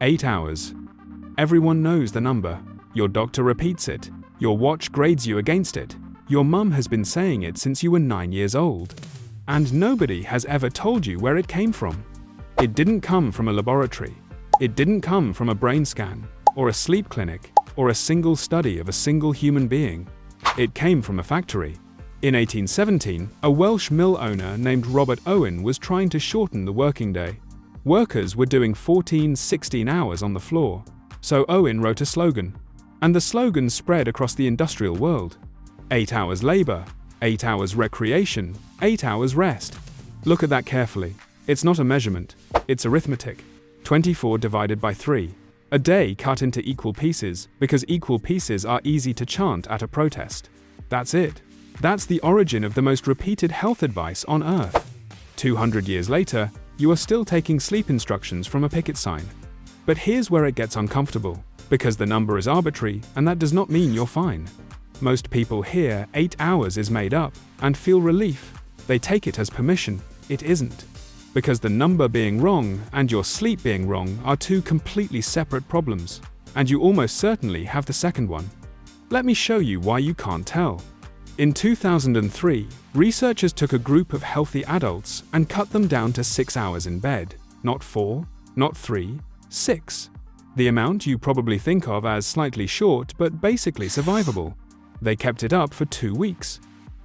8 hours. Everyone knows the number. Your doctor repeats it. Your watch grades you against it. Your mum has been saying it since you were 9 years old. And nobody has ever told you where it came from. It didn't come from a laboratory. It didn't come from a brain scan, or a sleep clinic, or a single study of a single human being. It came from a factory. In 1817, a Welsh mill owner named Robert Owen was trying to shorten the working day. Workers were doing 16 hours on the floor. So Owen wrote a slogan. And the slogan spread across the industrial world. 8 hours labor, 8 hours recreation, 8 hours rest. Look at that carefully. It's not a measurement, it's arithmetic. 24 divided by 3. A day cut into equal pieces, because equal pieces are easy to chant at a protest. That's it. That's the origin of the most repeated health advice on Earth. 200 years later, you are still taking sleep instructions from a picket sign. But here's where it gets uncomfortable, because the number is arbitrary, and that does not mean you're fine. Most people hear 8 hours is made up and feel relief. They take it as permission. It isn't. Because the number being wrong and your sleep being wrong are two completely separate problems, and you almost certainly have the second one. Let me show you why you can't tell. In 2003, researchers took a group of healthy adults and cut them down to 6 hours in bed. Not 4, not 3, 6. The amount you probably think of as slightly short but basically survivable. They kept it up for 2 weeks.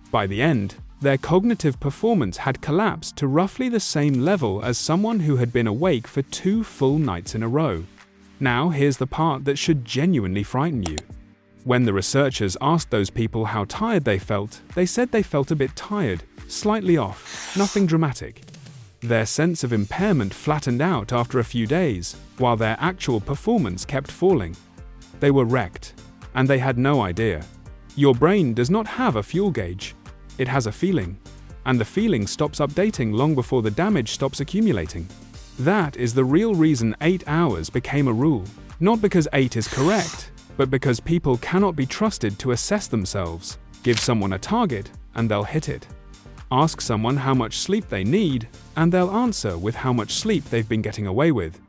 By the end, their cognitive performance had collapsed to roughly the same level as someone who had been awake for 2 full nights in a row. Now here's the part that should genuinely frighten you. When the researchers asked those people how tired they felt, they said they felt a bit tired, slightly off, nothing dramatic. Their sense of impairment flattened out after a few days, while their actual performance kept falling. They were wrecked, and they had no idea. Your brain does not have a fuel gauge. It has a feeling, and the feeling stops updating long before the damage stops accumulating. That is the real reason 8 hours became a rule, not because 8 is correct, but because people cannot be trusted to assess themselves. Give someone a target, and they'll hit it. Ask someone how much sleep they need, and they'll answer with how much sleep they've been getting away with.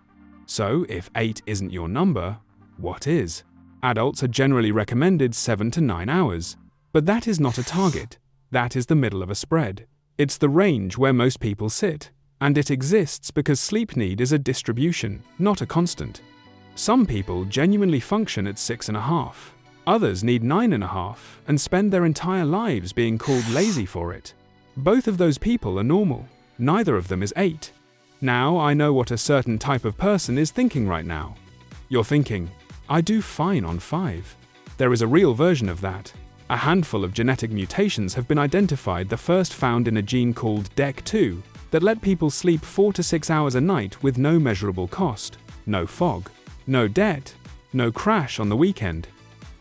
So, if 8 isn't your number, what is? Adults are generally recommended 7 to 9 hours, but that is not a target. That is the middle of a spread. It's the range where most people sit, and it exists because sleep need is a distribution, not a constant. Some people genuinely function at 6.5. Others need 9.5 and spend their entire lives being called lazy for it. Both of those people are normal. Neither of them is 8. Now I know what a certain type of person is thinking right now. You're thinking, I do fine on 5. There is a real version of that. A handful of genetic mutations have been identified, the first found in a gene called DEC2, that let people sleep 4 to 6 hours a night with no measurable cost, no fog, no debt, no crash on the weekend.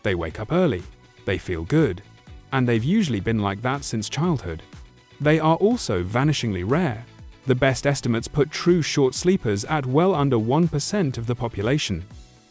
They wake up early, they feel good, and they've usually been like that since childhood. They are also vanishingly rare. The best estimates put true short sleepers at well under 1% of the population.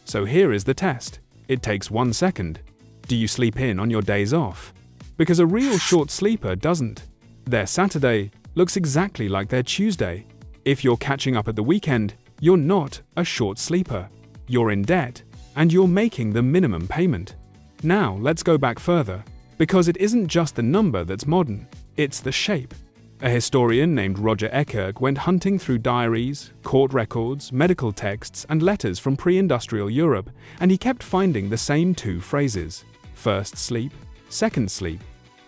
So here is the test. It takes 1 second. Do you sleep in on your days off? Because a real short sleeper doesn't. Their Saturday looks exactly like their Tuesday. If you're catching up at the weekend, you're not a short sleeper. You're in debt, and you're making the minimum payment. Now let's go back further, because it isn't just the number that's modern, it's the shape. A historian named Roger Eckert went hunting through diaries, court records, medical texts, and letters from pre-industrial Europe, and he kept finding the same 2 phrases: first sleep, second sleep.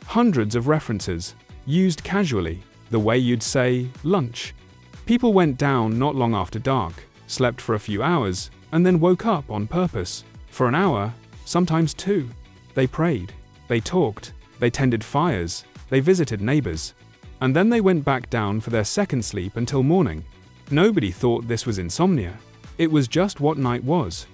Hundreds of references, used casually, the way you'd say lunch. People went down not long after dark, slept for a few hours, and then woke up on purpose. For an hour, sometimes 2. They prayed, they talked, they tended fires, they visited neighbors. And then they went back down for their second sleep until morning. Nobody thought this was insomnia. It was just what night was.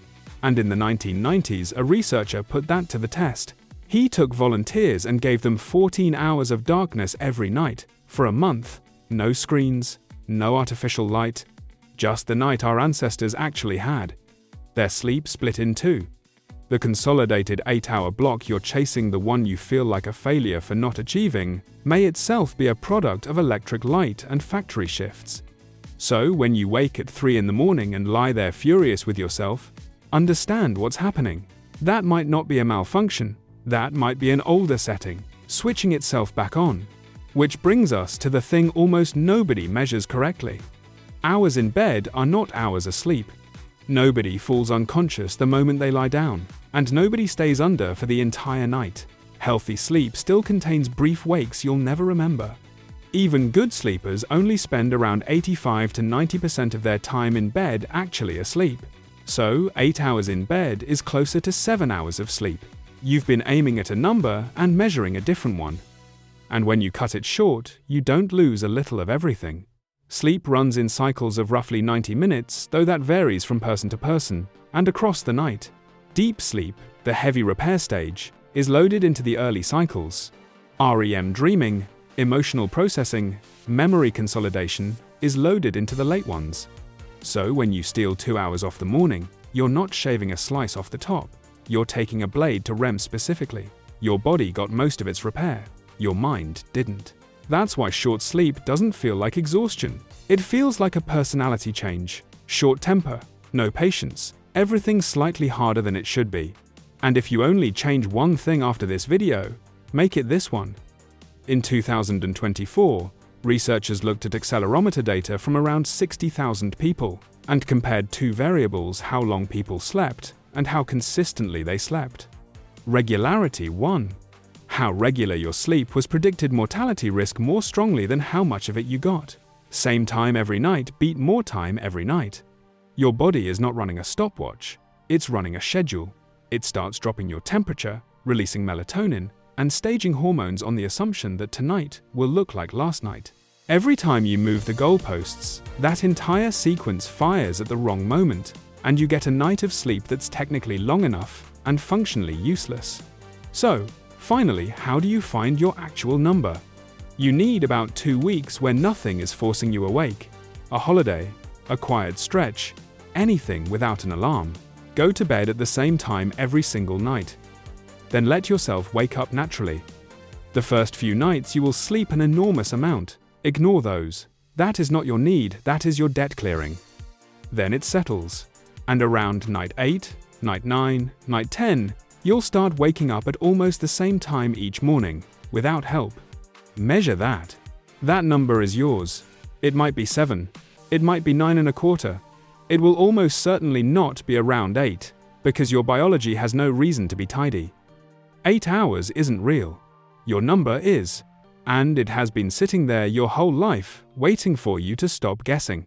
And in the 1990s, a researcher put that to the test. He took volunteers and gave them 14 hours of darkness every night, for a month. No screens, no artificial light, just the night our ancestors actually had. Their sleep split in 2. The consolidated 8-hour block you're chasing, the one you feel like a failure for not achieving, may itself be a product of electric light and factory shifts. So when you wake at 3 in the morning and lie there furious with yourself, understand what's happening. That might not be a malfunction, that might be an older setting, switching itself back on. Which brings us to the thing almost nobody measures correctly. Hours in bed are not hours asleep. Nobody falls unconscious the moment they lie down, and nobody stays under for the entire night. Healthy sleep still contains brief wakes you'll never remember. Even good sleepers only spend around 85 to 90% of their time in bed actually asleep. So, 8 hours in bed is closer to 7 hours of sleep. You've been aiming at a number and measuring a different one. And when you cut it short, you don't lose a little of everything. Sleep runs in cycles of roughly 90 minutes, though that varies from person to person, and across the night. Deep sleep, the heavy repair stage, is loaded into the early cycles. REM dreaming, emotional processing, memory consolidation, is loaded into the late ones. So when you steal 2 hours off the morning, you're not shaving a slice off the top. You're taking a blade to REM specifically. Your body got most of its repair. Your mind didn't. That's why short sleep doesn't feel like exhaustion. It feels like a personality change. Short temper, no patience, everything slightly harder than it should be. And if you only change one thing after this video, make it this one. In 2024, researchers looked at accelerometer data from around 60,000 people and compared two variables: how long people slept and how consistently they slept. Regularity won. How regular your sleep was predicted mortality risk more strongly than how much of it you got. Same time every night beat more time every night. Your body is not running a stopwatch, it's running a schedule. It starts dropping your temperature, releasing melatonin, and staging hormones on the assumption that tonight will look like last night. Every time you move the goalposts, that entire sequence fires at the wrong moment, and you get a night of sleep that's technically long enough and functionally useless. So, finally, how do you find your actual number? You need about 2 weeks where nothing is forcing you awake. A holiday, a quiet stretch, anything without an alarm. Go to bed at the same time every single night. Then let yourself wake up naturally. The first few nights you will sleep an enormous amount. Ignore those. That is not your need, that is your debt clearing. Then it settles. And around night 8, night 9, night 10, you'll start waking up at almost the same time each morning, without help. Measure that. That number is yours. It might be 7. It might be 9.25. It will almost certainly not be around 8, because your biology has no reason to be tidy. 8 hours isn't real. Your number is. And it has been sitting there your whole life, waiting for you to stop guessing.